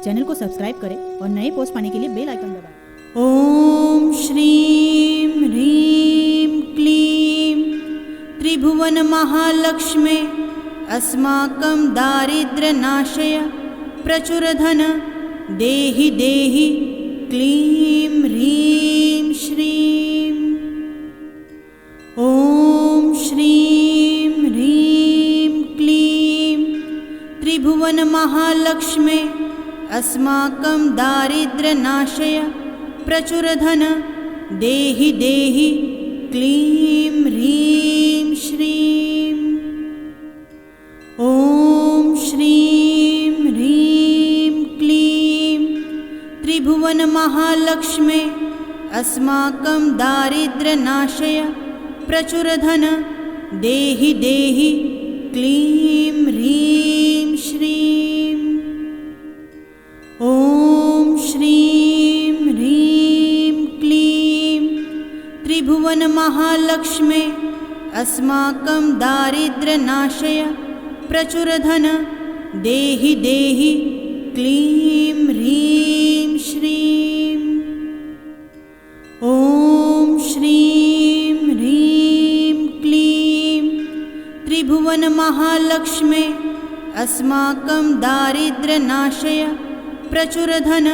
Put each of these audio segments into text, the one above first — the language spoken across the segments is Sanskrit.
चैनल को सब्सक्राइब करें और नए पोस्ट पाने के लिए बेल आइकन दबाएं। ओम श्रीं ह्रीं क्लीं त्रिभुवन महालक्ष्मे अस्माकं दारिद्र्यनाशय प्रचुरधन देहि देहि क्लीं ह्रीं श्रीं। ओम श्रीं ह्रीं क्लीं त्रिभुवन महालक्ष्मे अस्माकं दारिद्र्यनाशय प्रचुरधन देहि देहि क्लीं ह्रीं श्रीं। ओम श्रीं ह्रीं क्लीं त्रिभुवन महालक्ष्मे अस्माकं दारिद्र्यनाशय प्रचुरधन देहि देहि क्लीं ह्रीं श्रीं। ओम श्रीं ह्रीं क्लीं त्रिभुवन महालक्ष्मे अस्माकं दारिद्र्यनाशय प्रचुरधन देहि देहि क्लीं ह्रीं श्रीं। ओम श्रीं ह्रीं क्लीं त्रिभुवन महालक्ष्मे अस्माकं दारिद्र्यनाशय प्रचुरधन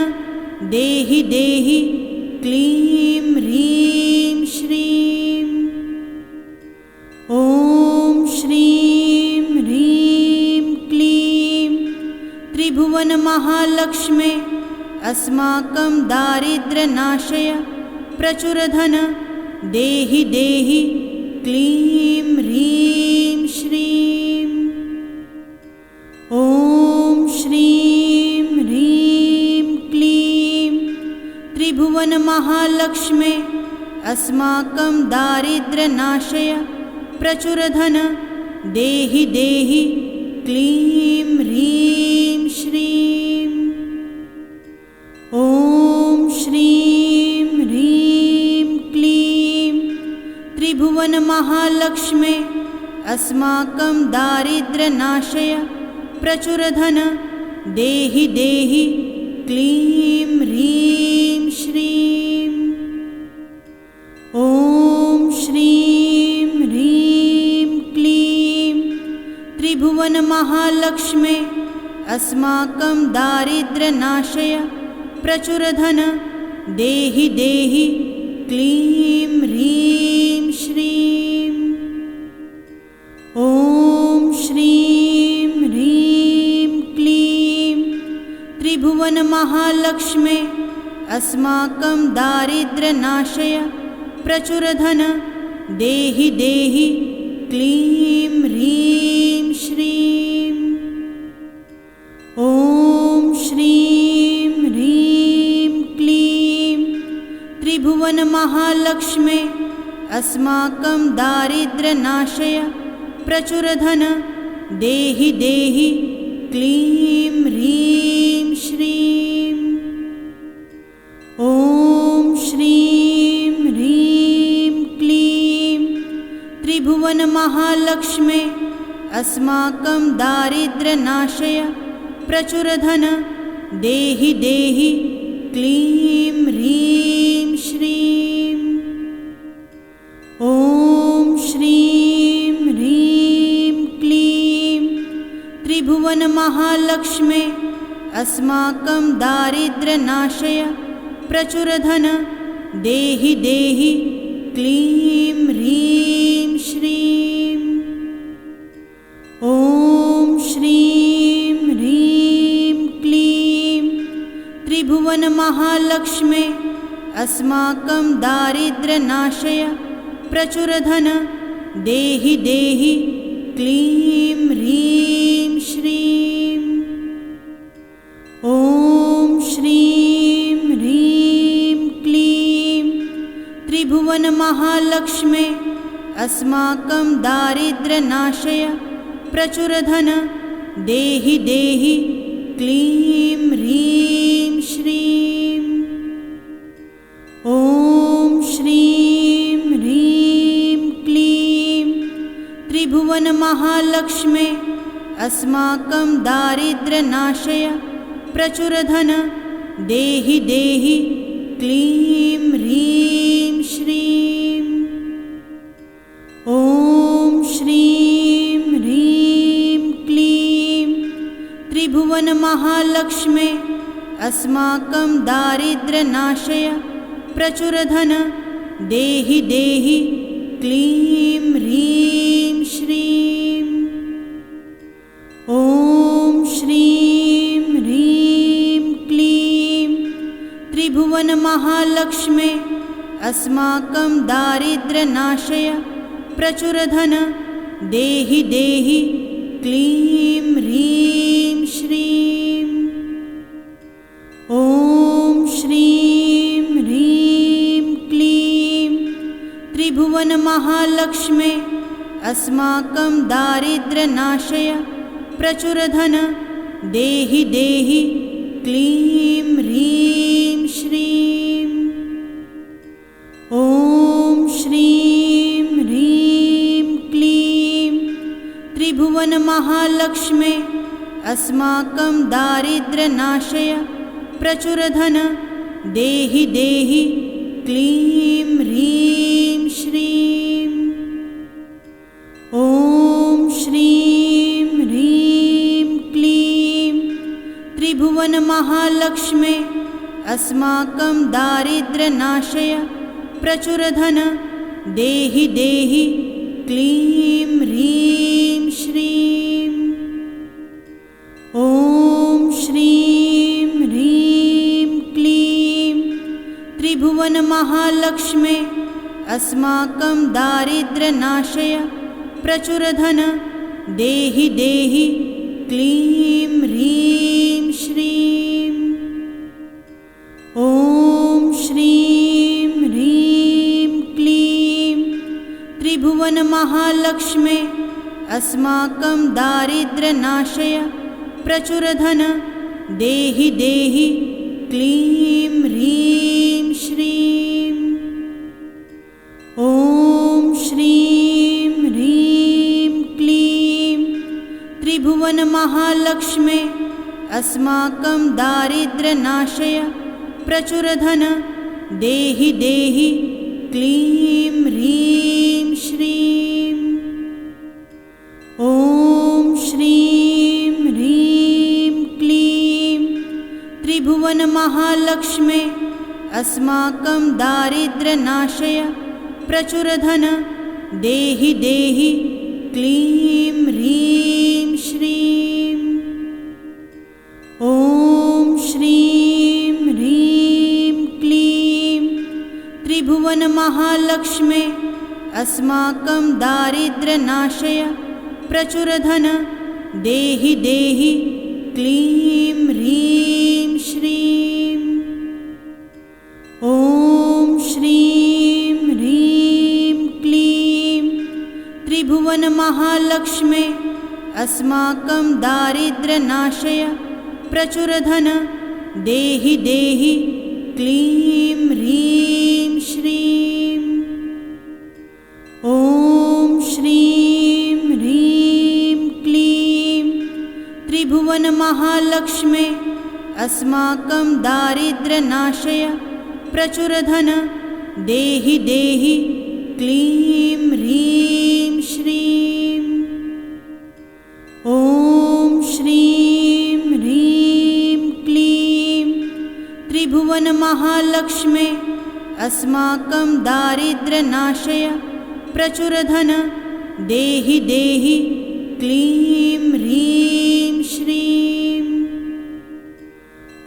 देहि देहि क्लीं ह्रीं श्रीं। ओम श्रीं ह्रीं क्लीं त्रिभुवन महालक्ष्मे अस्माकं दारिद्र्यनाशय प्रचुरधन देहि देहि क्लीं ह्रीं श्रीं। ओम श्रीं ह्रीं क्लीं त्रिभुवन महालक्ष्मे अस्माकं दारिद्र्यनाशय प्रचुरधन देहि देहि क्लीं ह्रीं श्रीं। ओम श्रीं ह्रीं क्लीं त्रिभुवन महालक्ष्मे अस्माकं दारिद्र्यनाशय प्रचुरधन देहि देहि क्लीं ह्रीं श्रीं। ओम श्रीं ह्रीं क्लीं त्रिभुवन महालक्ष्मे अस्माकं दारिद्र्यनाशय प्रचुरधन देहि देहि क्लीं ह्रीं श्रीं। ओम श्रीं ह्रीं क्लीं त्रिभुवन महालक्ष्मे अस्माकं दारिद्र्यनाशय प्रचुरधन देहि देहि क्लीं ह्रीं श्रीं। ओम श्रीं ह्रीं क्लीं त्रिभुवन महालक्ष्मे अस्माकं दारिद्र्यनाशय प्रचुरधन देहि देहि क्लीं ह्रीं श्रीं। ओम श्रीं ह्रीं क्लीं त्रिभुवन महालक्ष्मे अस्माकं दारिद्र्यनाशय प्रचुरधन देहि देहि क्लीं ह्रीं श्रीं। ओम श्रीं ह्रीं क्लीं त्रिभुवन महालक्ष्मे अस्माकं दारिद्र्यनाशय प्रचुरधन देहि देहि क्लीं ह्रीं श्रीं। ओम श्रीं ह्रीं क्लीं त्रिभुवन महालक्ष्मे अस्माकं दारिद्र्यनाशय प्रचुरधन देहि देहि क्लीं ह्रीं श्रीं। ओम श्रीं ह्रीं क्लीं त्रिभुवन महालक्ष्मे अस्माकं दारिद्र्यनाशय प्रचुरधन देहि देहि क्लीं ह्रीं श्रीं। ओम श्रीं ह्रीं क्लीं त्रिभुवन महालक्ष्मे अस्माकं दारिद्र्यनाशय प्रचुरधन देहि देहि क्लीं ह्रीं श्रीं। ॐ श्रीं ह्रीं क्लीं त्रिभुवनमहालक्ष्मे अस्माकं दारिद्र्यनाशय प्रचुरधन देहि देहि क्लीं ह्रीं श्रीं। ॐ श्रीं ह्रीं क्लीं त्रिभुवनमहालक्ष्मे अस्माकं दारिद्र्यनाशय प्रचुरधन देहि देहि क्लीं ह्रीं श्रीं। ॐ श्रीं ह्रीं क्लीं त्रिभुवनमहालक्ष्मे अस्माकं दारिद्र्यनाशय प्रचुरधन देहि देहि क्लीं ह्रीं श्रीं। ॐ श्रीं ह्रीं क्लीं त्रिभुवनमहालक्ष्मे अस्माकं दारिद्र्यनाशय प्रचुरधन देहि देहि क्लीं ह्रीं श्रीं। ॐ श्रीं ह्रीं क्लीं त्रिभुवनमहालक्ष्मे अस्माकं दारिद्र्यनाशय प्रचुरधन देहि देहि क्लीं ह्रीं श्रीं। ॐ श्रीं ह्रीं क्लीं त्रिभुवनमहालक्ष्मे अस्माकं दारिद्र्यनाशय प्रचुरधन देहि देहि क्लीं ह्रीं श्रीं। ॐ श्रीं ह्रीं क्लीं त्रिभुवनमहालक्ष्मे अस्माकं दारिद्र्यनाशय प्रचुरधन देहि देहि क्लीं ह्रीं श्रीं। ॐ श्रीं ह्रीं क्लीं त्रिभुवनमहालक्ष्मे अस्माकं दारिद्र्यनाशय प्रचुरधन देहि देहि क्लीं ह्रीं श्रीं। ॐ श्रीं ह्रीं क्लीं त्रिभुवनमहालक्ष्मे अस्माकं दारिद्र्यनाशय प्रचुरधन देहि देहि क्लीं ह्रीं श्रीं। ॐ श्रीं ह्रीं क्लीं त्रिभुवनमहालक्ष्मे अस्माकं दारिद्र्यनाशय प्रचुरधन देहि देहि क्लीं ह्रीं श्रीं। ॐ श्रीं ह्रीं क्लीं त्रिभुवनमहालक्ष्मे अस्माकं दारिद्र्यनाशय प्रचुरधन देहि देहि क्लीं ह्रीं श्रीं। ॐ श्रीं ह्रीं क्लीं त्रिभुवनमहालक्ष्मे अस्माकं दारिद्र्यनाशय प्रचुरधन देहि देहि क्लीं ह्रीं श्रीं। ॐ श्रीं ह्रीं क्लीं त्रिभुवनमहालक्ष्मे अस्माकं दारिद्र्यनाशय प्रचुरधन देहि देहि क्लीं ह्रीं श्रीं।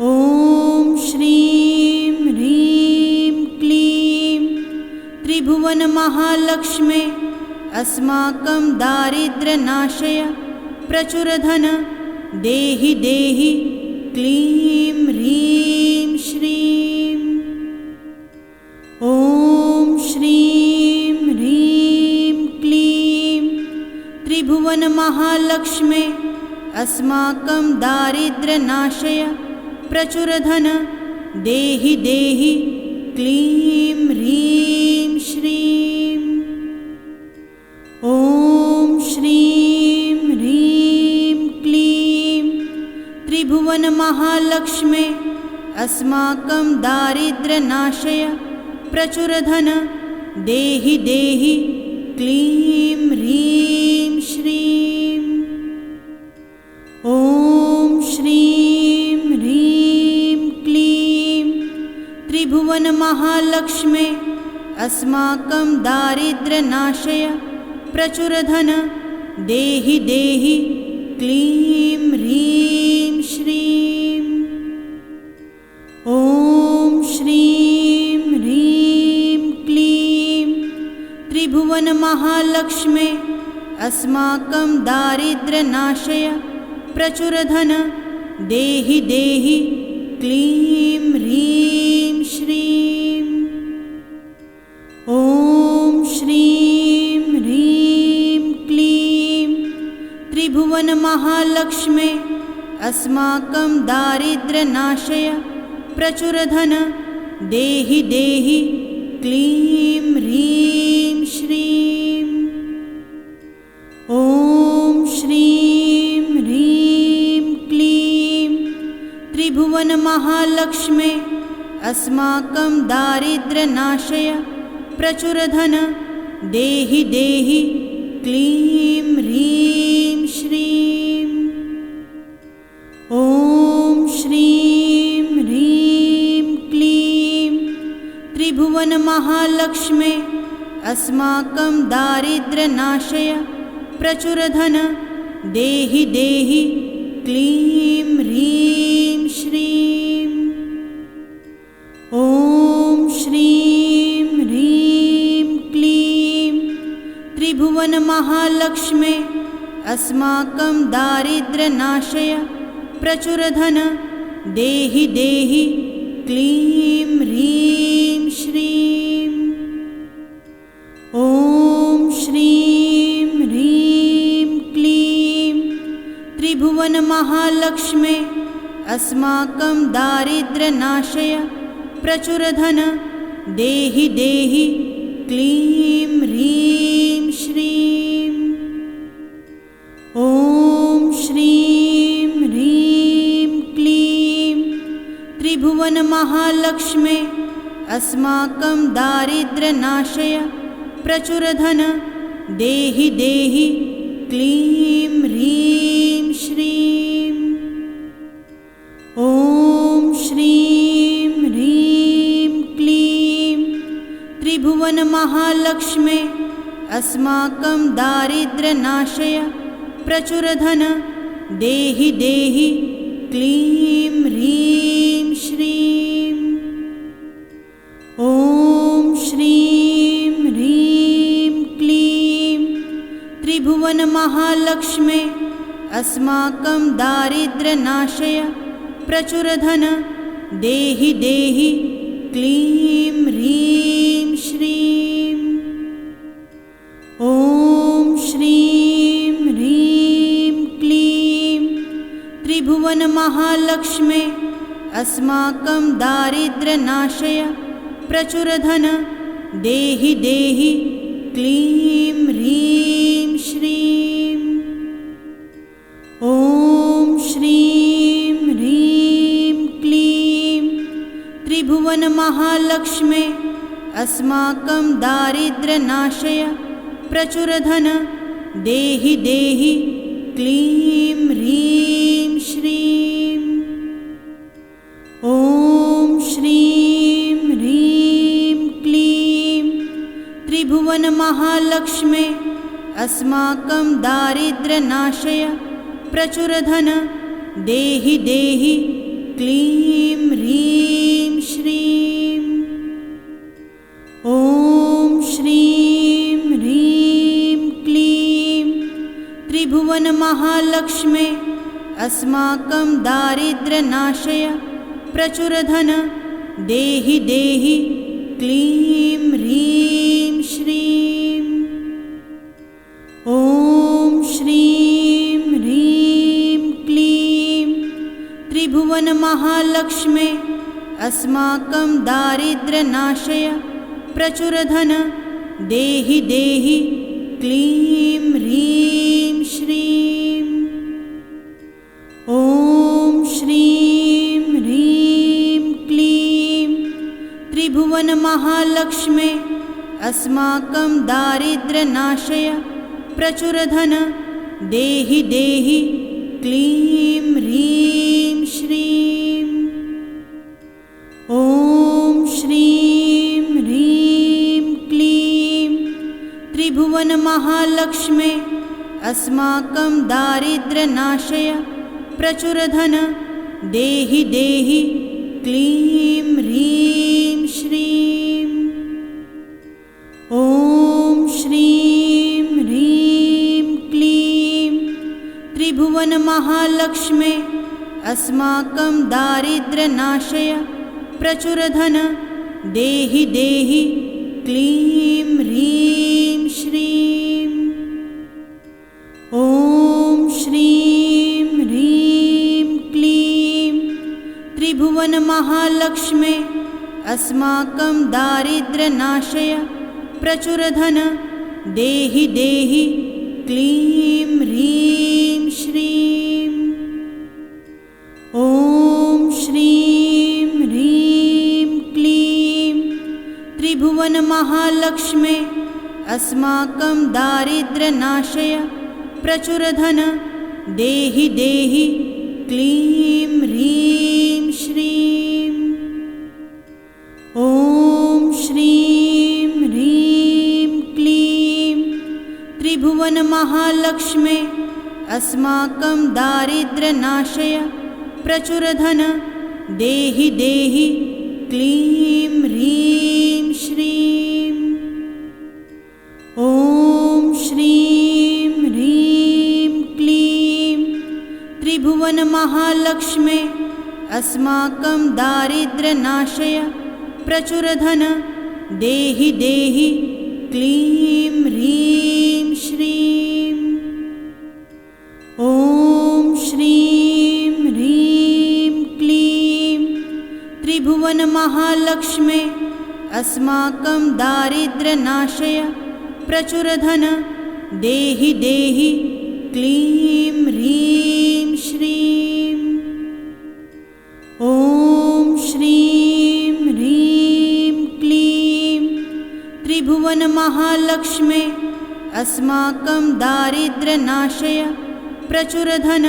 ॐ श्रीं ह्रीं क्लीं त्रिभुवनमहालक्ष्मे अस्माकं दारिद्र्यनाशय प्रचुरधन देहि देहि क्लीं ह्रीं श्रीं। ॐ श्रीं ह्रीं क्लीं त्रिभुवनमहालक्ष्मे अस्माकं दारिद्र्यनाशय प्रचुरधन देहि देहि क्लीं ह्रीं श्रीं। ॐ श्रीं ह्रीं क्लीं त्रिभुवनमहालक्ष्मे अस्माकं दारिद्र्यनाशय प्रचुरधन देहि देहि क्लीं ह्रीं श्रीं। ॐ श्रीं ह्रीं क्लीं त्रिभुवनमहालक्ष्मे अस्माकं दारिद्र्यनाशय प्रचुरधन देहि देहि क्लीं ह्रीं श्रीं। ॐ श्रीं ह्रीं क्लीं त्रिभुवनमहालक्ष्मे अस्माकं दारिद्र्यनाशय प्रचुरधन देहि देहि क्लीं ह्रीं श्रीं। ॐ श्रीं ह्रीं क्लीं त्रिभुवनमहालक्ष्मे अस्माकं दारिद्र्यनाशय प्रचुरधन देहि देहि क्लीं ह्रीं श्रीं। ॐ श्रीं ह्रीं क्लीं त्रिभुवनमहालक्ष्मे अस्माकं दारिद्र्यनाशय प्रचुरधन देहि देहि क्लीं ह्रीं श्रीं। ॐ श्रीं ह्रीं क्लीं त्रिभुवनमहालक्ष्मे अस्माकं दारिद्र्यनाशय प्रचुरधन देहि देहि क्लीं ह्रीं श्रीं। ॐ श्रीं ह्रीं क्लीं त्रिभुवनमहालक्ष्मे अस्माकं दारिद्र्यनाशय प्रचुरधन देहि देहि क्लीं ह्रीं श्रीं। ॐ श्रीं ह्रीं क्लीं त्रिभुवनमहालक्ष्मे अस्माकं दारिद्र्यनाशय प्रचुरधन देहि देहि क्लीं ह्रीं श्रीं। ॐ श्रीं ह्रीं क्लीं त्रिभुवनमहालक्ष्मे अस्माकं दारिद्र्यनाशय प्रचुरधन देहि देहि क्लीं ह्रीं श्रीं। ॐ श्रीं ह्रीं क्लीं त्रिभुवनमहालक्ष्मे अस्माकं दारिद्र्यनाशय प्रचुरधन देहि देहि क्लीं ह्रीं श्रीं। ॐ श्रीं ह्रीं क्लीं त्रिभुवनमहालक्ष्मे अस्माकं दारिद्र्यनाशय प्रचुरधन देहि देहि क्लीं ह्रीं श्रीं। ॐ श्रीं ह्रीं क्लीं त्रिभुवनमहालक्ष्मे अस्माकं दारिद्र्यनाशय प्रचुरधन देहि देहि क्लीं ह्रीं श्रीं। ॐ श्रीं ह्रीं क्लीं त्रिभुवनमहालक्ष्मे अस्माकं दारिद्र्यनाशय प्रचुरधन देहि देहि क्लीं ह्रीं श्रीं। ॐ श्रीं ह्रीं क्लीं त्रिभुवनमहालक्ष्मे अस्माकं दारिद्र्यनाशय प्रचुरधन देहि देहि क्लीं ह्रीं श्रीं। ॐ श्रीं ह्रीं क्लीं त्रिभुवनमहालक्ष्मे अस्माकं दारिद्र्यनाशय प्रचुरधन देहि देहि क्लीं ह्रीं श्रीं। ॐ श्रीं ह्रीं क्लीं त्रिभुवनमहालक्ष्मे अस्माकं दारिद्र्यनाशय प्रचुरधन देहि देहि क्लीं ह्रीं श्रीं। ॐ श्रीं ह्रीं त्रिभुवनमहालक्ष्मे अस्माकं दारिद्र्यनाशय प्रचुरधन देहि देहि क्लीं ह्रीं श्रीं। ॐ श्रीं ह्रीं क्लीं त्रिभुवनमहालक्ष्मे अस्माकं दारिद्र्यनाशय प्रचुरधन देहि देहि क्लीं ह्रीं श्रीं। ॐ श्रीं ह्रीं क्लीं त्रिभुवनमहालक्ष्मे अस्माकं दारिद्र्यनाशय प्रचुरधन देहि देहि क्लीं ह्रीं श्रीं। ॐ श्रीं ह्रीं क्लीं त्रिभुवनमहालक्ष्मे अस्माकं दारिद्र्यनाशय प्रचुरधन देहि देहि क्लीं ह्रीं श्रीं। ॐ श्रीं ह्रीं क्लीं त्रिभुवनमहालक्ष्मे अस्माकं दारिद्र्यनाशय प्रचुरधन देहि देहि क्लीं ह्रीं श्रीं। ॐ श्रीं ह्रीं क्लीं त्रिभुवनमहालक्ष्मे अस्माकं दारिद्र्यनाशय प्रचुरधन देहि देहि क्लीं ह्रीं श्रीं। ॐ श्रीं ह्रीं क्लीं त्रिभुवनमहालक्ष्मे अस्माकं दारिद्र्यनाशय प्रचुरधन देहि देहि क्लीं ह्रीं श्रीं। ॐ श्रीं ह्रीं क्लीं त्रिभुवनमहालक्ष्मे अस्माकं दारिद्र्यनाशय प्रचुरधन देहि देहि क्लीं ह्रीं श्रीं। ॐ श्रीं ह्रीं क्लीं त्रिभुवनमहालक्ष्मे अस्माकं दारिद्र्यनाशय प्रचुरधन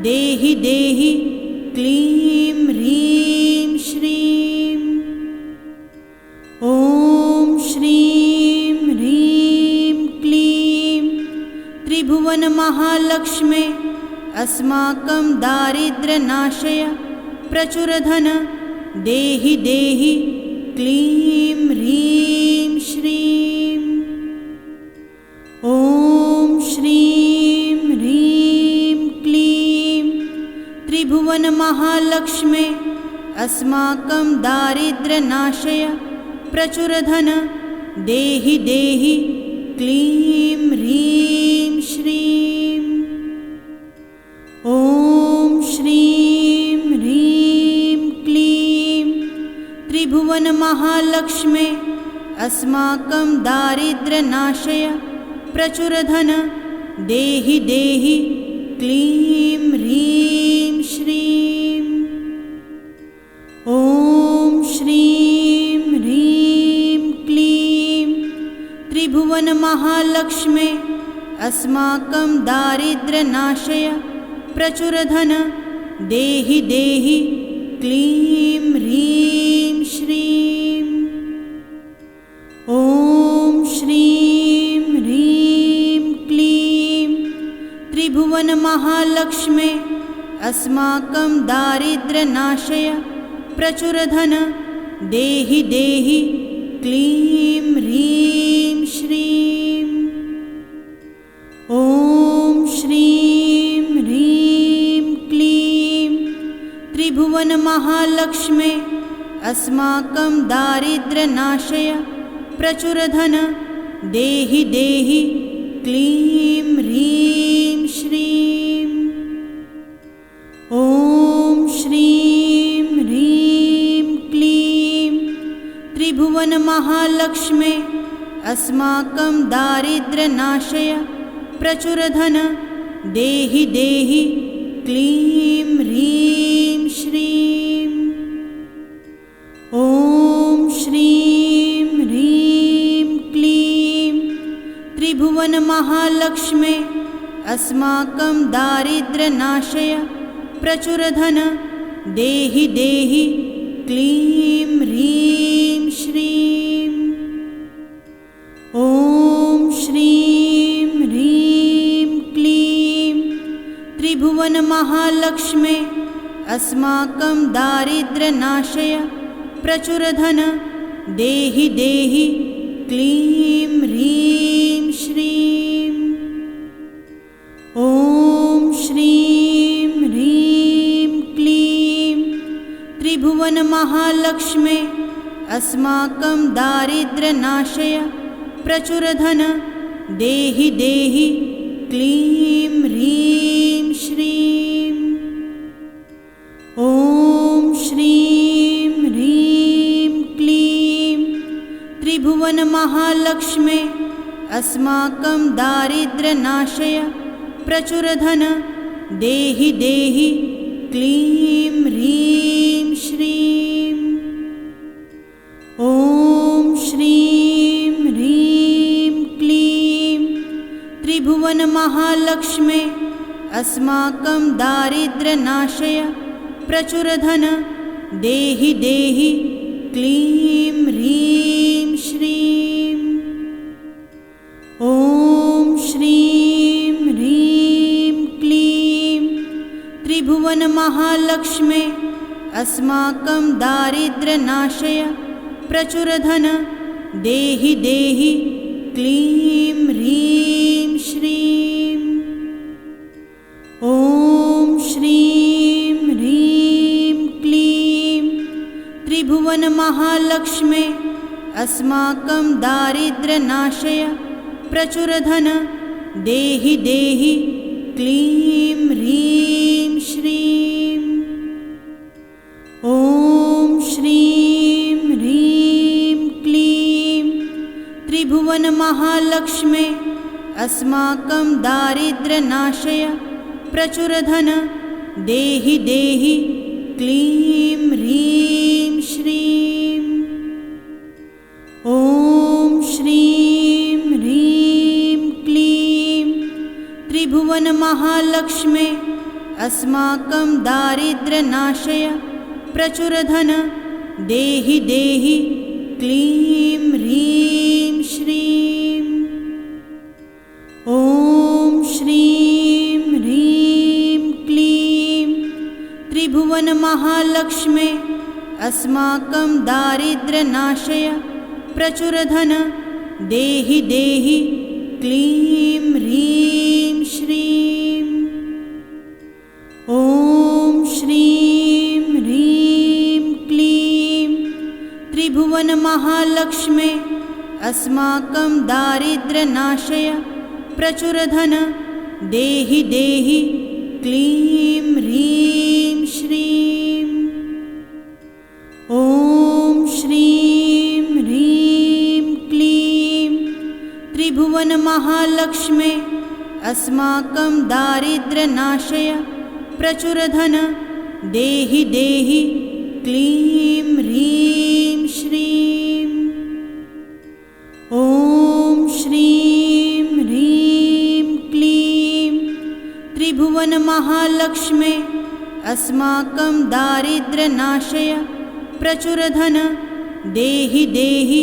देहि देहि क्लीं ह्रीं श्रीं। ॐ श्रीं ह्रीं क्लीं त्रिभुवनमहालक्ष्मे अस्माकं दारिद्र्यनाशय प्रचुरधन देहि देहि क्लीं ह्रीं श्रीं। ॐ श्रीं ह्रीं क्लीं त्रिभुवनमहालक्ष्मे अस्माकं दारिद्र्यनाशय प्रचुरधन देहि देहि क्लीं ह्रीं श्रीं। ॐ श्रीं ह्रीं क्लीं त्रिभुवनमहालक्ष्मे अस्माकं दारिद्र्यनाशय प्रचुरधन देहि देहि क्लीं ह्रीं श्रीं। ॐ श्रीं ह्रीं क्लीं त्रिभुवनमहालक्ष्मे अस्माकं दारिद्र्यनाशय प्रचुरधन देहि देहि क्लीं ह्रीं श्रीं। ॐ श्रीं ह्रीं क्लीं त्रिभुवनमहालक्ष्मे अस्माकं दारिद्र्यनाशय प्रचुरधन देहि देहि क्लीं ह्रीं श्रीं। ॐ श्रीं ह्रीं क्लीं त्रिभुवनमहालक्ष्मे अस्माकं दारिद्र्यनाशय प्रचुरधन देहि देहि क्लीं ह्रीं श्रीं। ॐ श्रीं ह्रीं क्लीं त्रिभुवनमहालक्ष्मे अस्माकं दारिद्र्यनाशय प्रचुरधन देहि देहि क्लीं ह्रीं श्रीं। ॐ श्रीं त्रिभुवनमहालक्ष्मे अस्माकं दारिद्र्यनाशय प्रचुरधन देहि देहि क्लीं ह्रीं श्रीं। ॐ श्रीं ह्रीं क्लीं त्रिभुवनमहालक्ष्मे अस्माकं दारिद्र्यनाशय प्रचुरधन देहि देहि क्लीं ह्रीं श्रीं। ॐ श्रीं ह्रीं क्लीं त्रिभुवनमहालक्ष्मे अस्माकं दारिद्र्यनाशय प्रचुरधन देहि देहि क्लीं ह्रीं श्रीं। ॐ श्रीं ह्रीं क्लीं त्रिभुवनमहालक्ष्मे अस्माकं दारिद्र्यनाशय प्रचुरधन देहि देहि क्लीं ह्रीं श्रीं। ॐ श्रीं ह्रीं क्लीं त्रिभुवनमहालक्ष्मे अस्माकं दारिद्र्यनाशय प्रचुरधन देहि देहि क्लीं ह्रीं श्रीं। ॐ श्रीं ह्रीं क्लीं त्रिभुवनमहालक्ष्मे अस्माकं दारिद्र्यनाशय प्रचुरधन देहि देहि क्लीं ह्रीं श्रीं। ॐ श्रीं ह्रीं क्लीं त्रिभुवनमहालक्ष्मे अस्माकं दारिद्र्यनाशय प्रचुरधन देहि देहि क्लीं ह्रीं श्रीं। ॐ श्रीं ह्रीं क्लीं त्रिभुवनमहालक्ष्मे अस्माकं दारिद्र्यनाशय प्रचुरधन देहि देहि क्लीं ह्रीं श्रीं। ॐ श्रीं ह्रीं क्लीं त्रिभुवनमहालक्ष्मे अस्माकं दारिद्र्यनाशय प्रचुरधन देहि देहि क्लीं ह्रीं श्रीं। ॐ श्रीं ह्रीं क्लीं त्रिभुवनमहालक्ष्मे अस्माकं दारिद्र्यनाशय प्रचुरधन देहि देहि क्लीं ह्रीं श्रीं। ॐ श्रीं ह्रीं क्लीं त्रिभुवनमहालक्ष्मे अस्माकं दारिद्र्यनाशय प्रचुरधन देहि देहि क्लीं ह्रीं श्रीं। ॐ श्रीं ह्रीं क्लीं त्रिभुवनमहालक्ष्मे अस्माकं दारिद्र्यनाशय प्रचुरधन देहि देहि क्लीं ह्रीं श्रीं। ॐ श्रीं ह्रीं क्लीं त्रिभुवनमहालक्ष्मे अस्माकं दारिद्र्यनाशय प्रचुरधन देहि देहि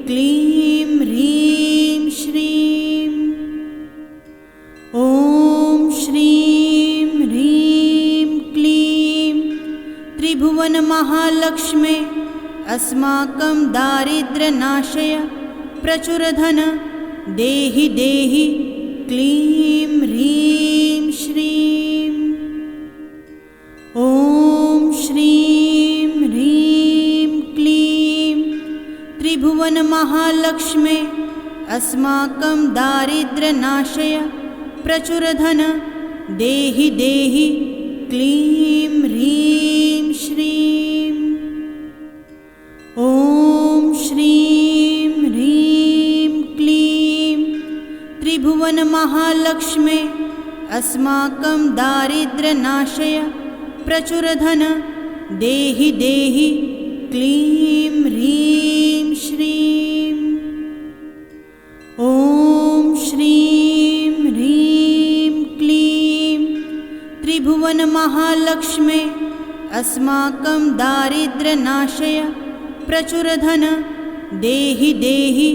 क्लीं ह्रीं श्रीं। ॐ श्रीं ह्रीं क्लीं त्रिभुवनमहालक्ष्मे अस्माकं दारिद्र्यनाशय प्रचुरधन देहि देहि क्लीं ह्रीं श्रीं। ॐ श्रीं ह्रीं क्लीं त्रिभुवनमहालक्ष्मे अस्माकं दारिद्र्यनाशय प्रचुरधन देहि देहि क्लीं ह्रीं श्रीं। ॐ श्रीं ह्रीं क्लीं त्रिभुवनमहालक्ष्मे अस्माकं दारिद्र्यनाशय प्रचुरधन देहि देहि क्लीं ह्रीं श्रीं। ॐ श्रीं महालक्ष्मे अस्माकं दारिद्र्यनाशय प्रचुरधन देहि देहि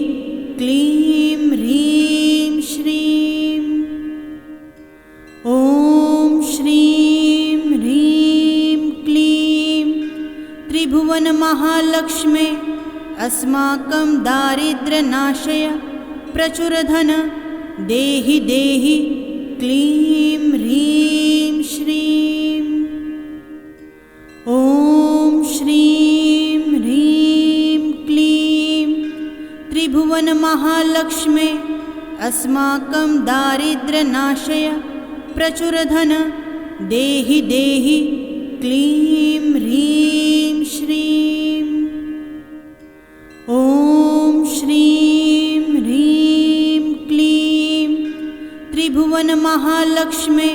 क्लीं ह्रीं श्रीं। ॐ श्रीं ह्रीं क्लीं त्रिभुवनमहालक्ष्मे अस्माकं दारिद्र्यनाशय प्रचुरधन देहि देहि क्लीं ह्रीं श्रीं। ॐ श्रीं ह्रीं क्लीं त्रिभुवनमहालक्ष्मे अस्माकं दारिद्र्यनाशय प्रचुरधन देहि देहि क्लीं ह्रीं श्रीं। ॐ श्रीं ह्रीं क्लीं त्रिभुवनमहालक्ष्मे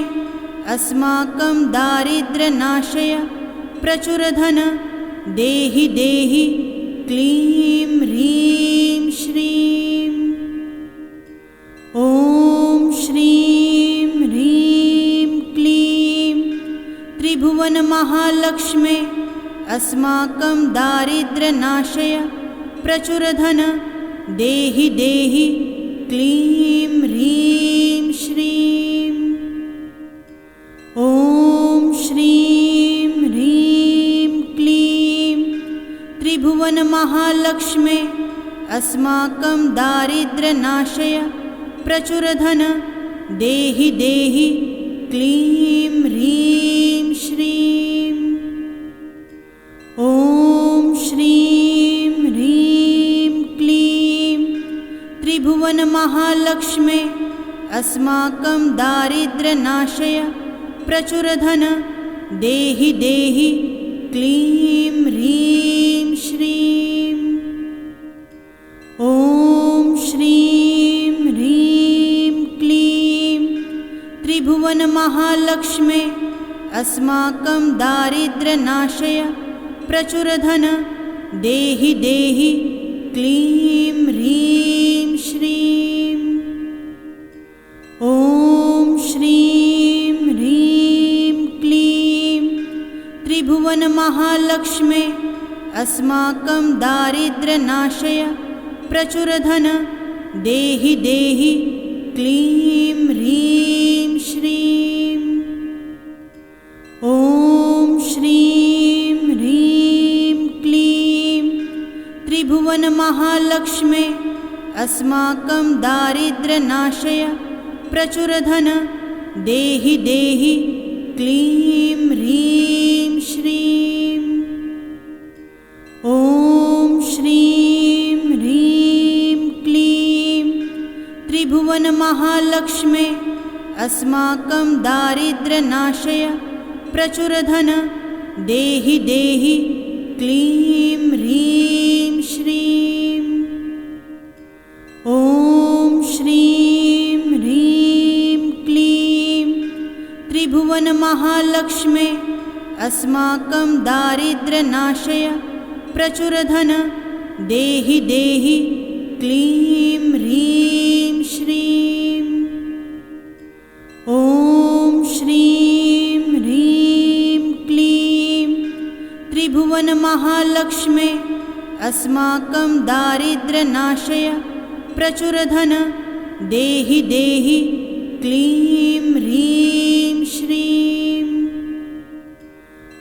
अस्माकं दारिद्र्यनाशय प्रचुरधन देहि देहि क्लीं ह्रीं श्रीं। ॐ श्रीं ह्रीं क्लीं त्रिभुवनमहालक्ष्मे अस्माकं दारिद्र्यनाशय प्रचुरधन देहि देहि क्लीं ह्रीं श्रीं। ॐ श्रीं ह्रीं क्लीं त्रिभुवनमहालक्ष्मे अस्माकं दारिद्र्यनाशय प्रचुरधन देहि देहि क्लीं ह्रीं श्रीं। ॐ श्रीं ह्रीं क्लीं त्रिभुवनमहालक्ष्मे अस्माकं दारिद्र्यनाशय प्रचुरधन देहि देहि क्लीं ह्रीं श्रीं। ॐ श्रीं ह्रीं क्लीं त्रिभुवनमहालक्ष्मे अस्माकं दारिद्र्यनाशय प्रचुरधन देहि देहि क्लीं ह्रीं श्रीं। ॐ श्रीं ह्रीं क्लीं त्रिभुवनमहालक्ष्मे अस्माकं दारिद्र्यनाशय प्रचुरधन देहि देहि क्लीं ह्रीं श्रीं। ॐ श्रीं ह्रीं क्लीं त्रिभुवनमहालक्ष्मे अस्माकं दारिद्र्यनाशय प्रचुरधन देहि देहि क्लीं ह्रीं श्रीं। ॐ श्रीं ह्रीं क्लीं त्रिभुवनमहालक्ष्मे अस्माकं दारिद्र्यनाशय प्रचुरधन देहि देहि क्लीं ह्रीं श्रीं। ॐ श्रीं ह्रीं क्लीं त्रिभुवनमहालक्ष्मे अस्माकं दारिद्र्यनाशय प्रचुरधन देहि देहि क्लीं ह्रीं श्रीं। ॐ श्रीं ह्रीं क्लीं त्रिभुवनमहालक्ष्मे अस्माकं दारिद्र्यनाशय प्रचुरधन देहि देहि क्लीं ह्रीं श्रीं।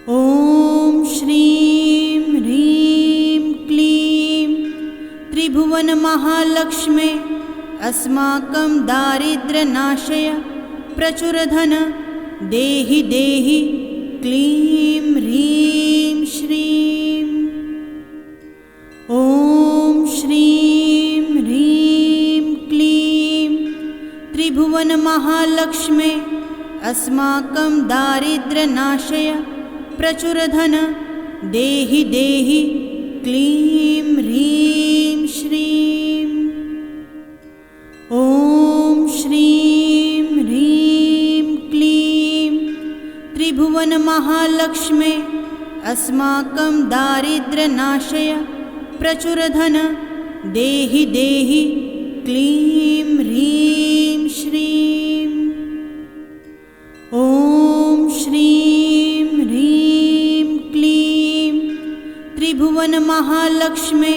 ॐ श्रीं ह्रीं क्लीं त्रिभुवनमहालक्ष्मे अस्माकं दारिद्र्यनाशय प्रचुरधन देहि देहि क्लीं ह्रीं श्रीं। ॐ श्रीं ह्रीं क्लीं त्रिभुवनमहालक्ष्मे अस्माकं दारिद्र्यनाशय प्रचुरधन देहि देहि क्लीं ह्रीं श्रीं। ॐ श्रीं ह्रीं क्लीं त्रिभुवनमहालक्ष्मे अस्माकं दारिद्र्यनाशय प्रचुरधन देहि देहि क्लीं ह्रीं श्रीं। ॐ श्रीं त्रिभुवनमहालक्ष्मे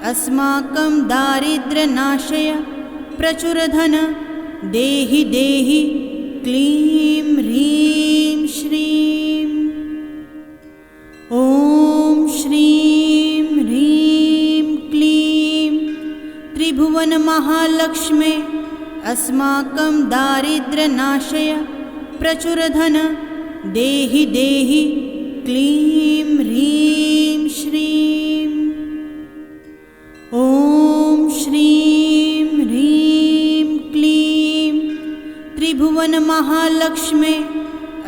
अस्माकं दारिद्र्यनाशय प्रचुरधन देहि देहि क्लीं ह्रीं श्रीं। ॐ श्रीं ह्रीं क्लीं त्रिभुवनमहालक्ष्मे अस्माकं दारिद्र्यनाशय प्रचुरधन देहि देहि क्लीं ह्रीं श्रीं। ॐ श्रीं ह्रीं क्लीं त्रिभुवनमहालक्ष्मे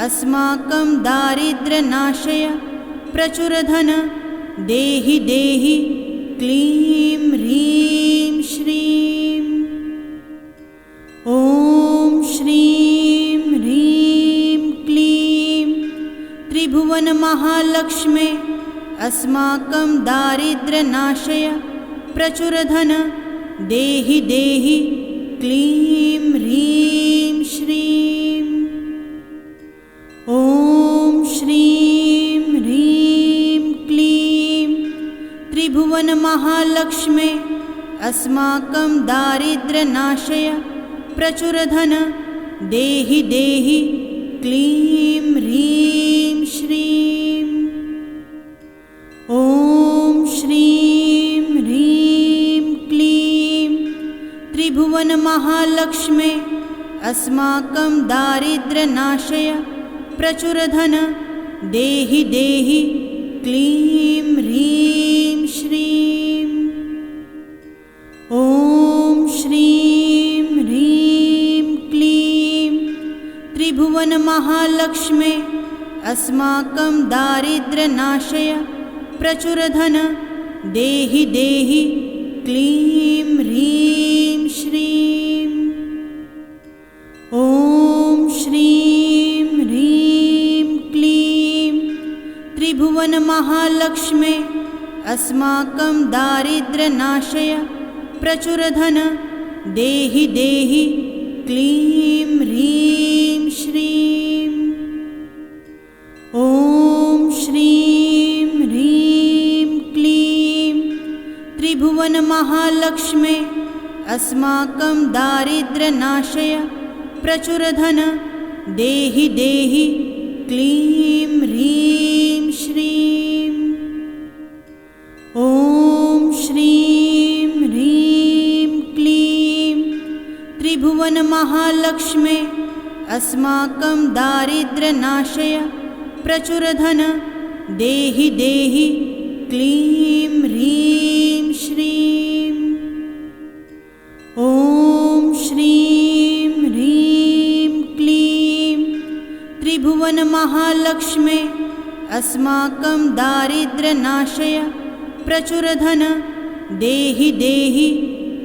अस्माकं दारिद्र्यनाशय प्रचुरधन देहि देहि क्लीं ह्रीं श्रीं। ॐ श्रीं ह्रीं क्लीं त्रिभुवनमहालक्ष्मे अस्माकं दारिद्र्यनाशय प्रचुरधन देहि देहि क्लीं ह्रीं श्रीं। ॐ श्रीं ह्रीं क्लीं त्रिभुवनमहालक्ष्मे अस्माकं दारिद्र्यनाशय प्रचुरधन देहि देहि क्लीं ह्रीं श्रीं। ॐ श्रीं ह्रीं क्लीं त्रिभुवनमहालक्ष्मे अस्माकं दारिद्र्यनाशय प्रचुरधन देहि देहि क्लीं ह्रीं श्रीं। ॐ श्रीं ह्रीं क्लीं त्रिभुवनमहालक्ष्मे अस्माकं दारिद्र्यनाशय प्रचुरधन देहि देहि क्लीं ह्रीं श्रीं। ॐ श्रीं ह्रीं क्लीं त्रिभुवनमहालक्ष्मे अस्माकं दारिद्र्यनाशय प्रचुरधन देहि देहि क्लीं ह्रीं श्रीं। ॐ श्रीं ह्रीं क्लीं त्रिभुवनमहालक्ष्मे अस्माकं दारिद्र्यनाशय प्रचुरधन देहि देहि क्लीं ह्रीं श्रीं। ॐ श्रीं ह्रीं क्लीं त्रिभुवनमहालक्ष्मे अस्माकं दारिद्र्यनाशय प्रचुरधन देहि देहि क्लीं ह्रीं श्रीं। ॐ श्रीं ह्रीं क्लीं त्रिभुवनमहालक्ष्मे अस्माकं दारिद्र्यनाशय प्रचुरधन देहि देहि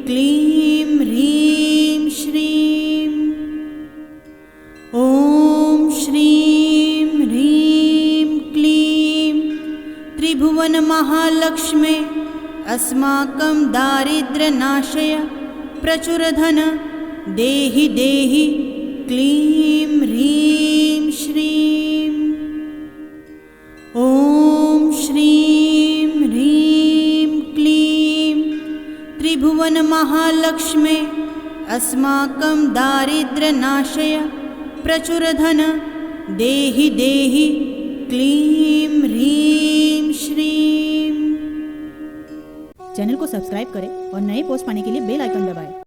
क्लीं ह्रीं श्रीं। ॐ श्रीं ह्रीं क्लीं त्रिभुवनमहालक्ष्मे अस्माकं दारिद्र्यनाशय प्रचुरधन देहि देहि क्लीं ह्रीं श्रीं। ॐ श्रीं ह्रीं क्लीं त्रिभुवनमहालक्ष्मे अस्माकं दारिद्र्यनाशय प्रचुरधन देहि देहि क्लीं ह्रीं श्रीं। चैनल को सब्सक्राइब करें और नए पोस्ट पाने के लिए बेल आइकन दबाएं।